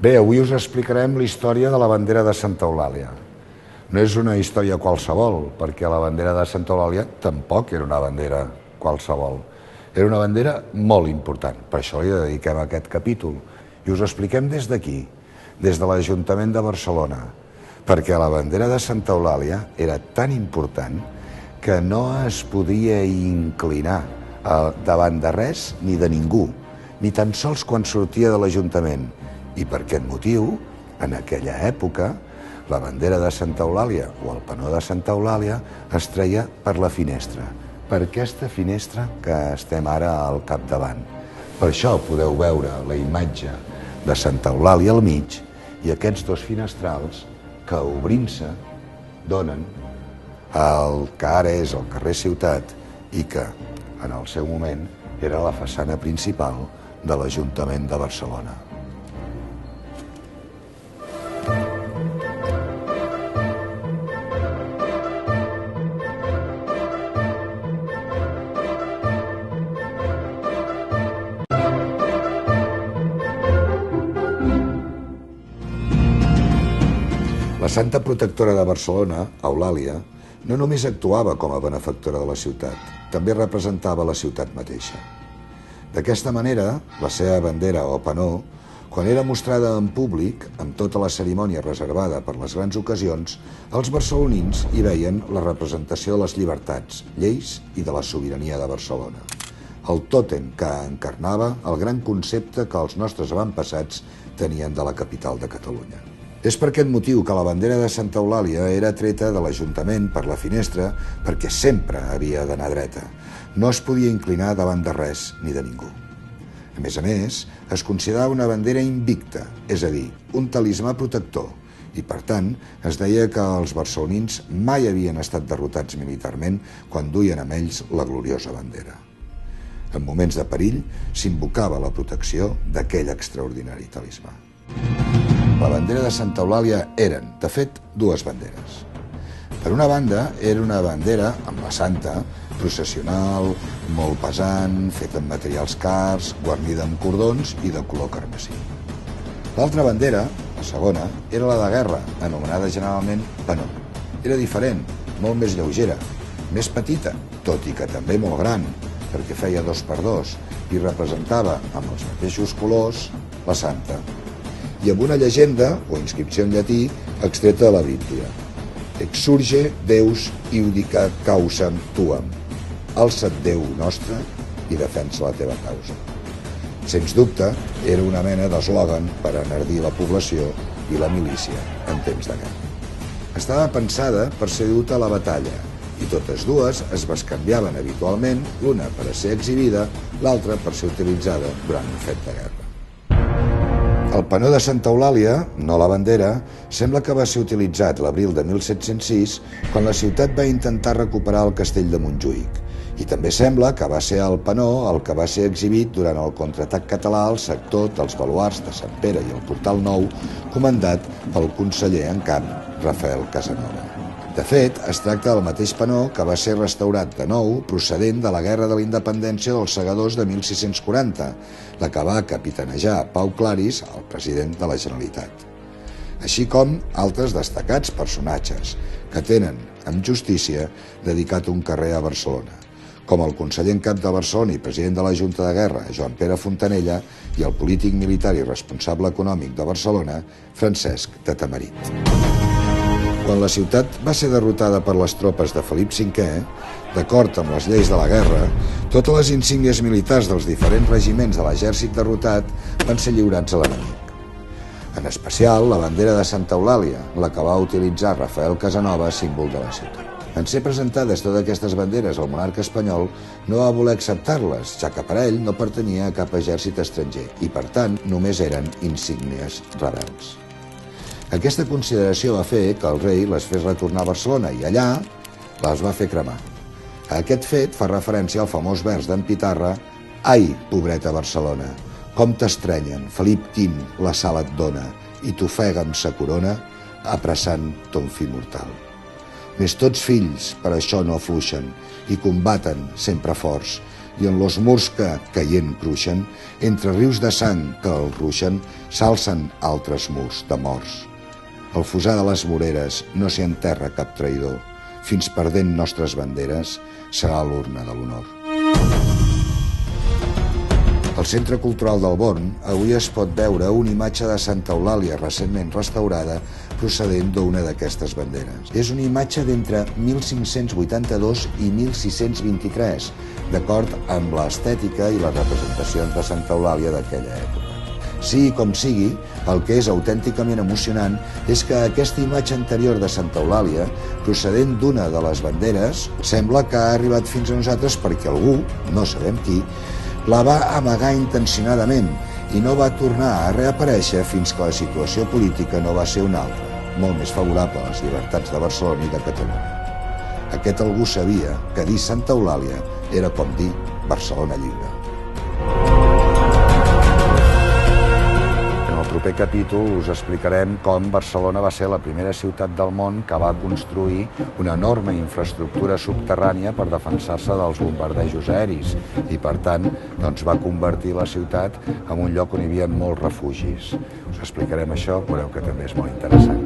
Bé, avui us explicarem la història de la bandera de Santa Eulàlia. No és una història qualsevol, perquè la bandera de Santa Eulàlia tampoc era una bandera qualsevol. Era una bandera molt important, per això li dediquem aquest capítol. I us ho expliquem des d'aquí, des de l'Ajuntament de Barcelona, perquè la bandera de Santa Eulàlia era tan important que no es podia inclinar davant de res ni de ningú, ni tan sols quan sortia de l'Ajuntament. I per aquest motiu, en aquella època, la bandera de Santa Eulàlia o el penó de Santa Eulàlia es treia per la finestra, per aquesta finestra que estem ara al capdavant. Per això podeu veure la imatge de Santa Eulàlia al mig i aquests dos finestrals que, obrint-se, donen el que ara és el carrer Ciutat i que, en el seu moment, era la façana principal de l'Ajuntament de Barcelona. La Santa Protectora de Barcelona, Eulàlia, no només actuava com a benefactora de la ciutat, també representava la ciutat mateixa. D'aquesta manera, la seva bandera o penó, quan era mostrada en públic, amb tota la cerimònia reservada per les grans ocasions, els barcelonins hi veien la representació de les llibertats, lleis i de la sobirania de Barcelona. El tòtem que encarnava el gran concepte que els nostres avantpassats tenien de la capital de Catalunya. És per aquest motiu que la bandera de Santa Eulàlia era treta de l'Ajuntament per la finestra perquè sempre havia d'anar dreta. No es podia inclinar davant de res ni de ningú. A més, es considerava una bandera invicta, és a dir, un talismà protector, i per tant es deia que els barcelonins mai havien estat derrotats militarment quan duien amb ells la gloriosa bandera. En moments de perill s'invocava la protecció d'aquell extraordinari talismà. La bandera de Santa Eulàlia eren, de fet, dues banderes. Per una banda, era una bandera amb la santa, processional, molt pesant, feta amb materials cars, guarnida amb cordons i de color carmesí. L'altra bandera, la segona, era la de guerra, anomenada generalment penó. Era diferent, molt més lleugera, més petita, tot i que també molt gran, perquè feia 2x2 i representava, amb els mateixos colors, la santa. I amb una llegenda, o inscripció en llatí, extreta de la Bíblia. Exsurge Deus iudica causam tuam. Alça't Déu nostre i defensa la teva causa. Sens dubte, era una mena d'eslògan per enardir la població i la milícia en temps de guerra. Estava pensada per ser duta a la batalla, i totes dues es bescanviaven habitualment, l'una per a ser exhibida, l'altra per ser utilitzada durant un fet de guerra. El penó de Santa Eulàlia, no la bandera, sembla que va ser utilitzat l'abril de 1706 quan la ciutat va intentar recuperar el castell de Montjuïc. I també sembla que va ser el penó el que va ser exhibit durant el contraatac català al sector dels baluards de Sant Pere i el Portal Nou, comandat pel conseller en cap, Rafael Casanova. De fet, es tracta del mateix penó que va ser restaurat de nou procedent de la Guerra de la Independència dels Segadors de 1640, la que va capitanejar Pau Claris, el president de la Generalitat. Així com altres destacats personatges que tenen, amb justícia, dedicat un carrer a Barcelona, com el conseller en cap de Barcelona i president de la Junta de Guerra, Joan Pere Fontanella, i el polític militar i responsable econòmic de Barcelona, Francesc de Tamarit. Quan la ciutat va ser derrotada per les tropes de Felip V, d'acord amb les lleis de la guerra, totes les insígnies militars dels diferents regiments de l'exèrcit derrotat van ser lliurats a l'enemic. En especial, la bandera de Santa Eulàlia, la que va utilitzar Rafael Casanova, símbol de la ciutat. En ser presentades totes aquestes banderes al monarca espanyol, no va voler acceptar-les, ja que per ell no pertanyia a cap exèrcit estranger i, per tant, només eren insígnies rebels. Aquesta consideració va fer que el rei les fes retornar a Barcelona i allà les va fer cremar. A aquest fet fa referència al famós vers d'en Pitarra: «Ai, pobreta Barcelona, com t'estrenyen, Felip V la sal et dona, i t'ofega amb sa corona, apressant ton fi mortal. Més tots fills per això no afluixen i combaten sempre forts, i en los murs que, caient, cruixen, entre rius de sang que el ruixen, s'alcen altres murs de morts. Al fosar de les moreres no s'hi enterra cap traïdor, fins perdent nostres banderes serà l'urna de l'honor. Al Centre Cultural del Born avui es pot veure una imatge de Santa Eulàlia recentment restaurada procedent d'una d'aquestes banderes. És una imatge d'entre 1582 i 1623, d'acord amb l'estètica i les representacions de Santa Eulàlia d'aquella època. Sigui com sigui, el que és autènticament emocionant és que aquesta imatge anterior de Santa Eulàlia, procedent d'una de les banderes, sembla que ha arribat fins a nosaltres perquè algú, no sabem qui, la va amagar intencionadament i no va tornar a reaparèixer fins que la situació política no va ser una altra, molt més favorable a les llibertats de Barcelona i de Catalunya. Aquest algú sabia que dir Santa Eulàlia era com dir Barcelona lliure. En el proper capítol us explicarem com Barcelona va ser la primera ciutat del món que va construir una enorme infraestructura subterrània per defensar-se dels bombardejos aeris i, per tant, va convertir la ciutat en un lloc on hi havia molts refugis. Us explicarem això, veureu que també és molt interessant.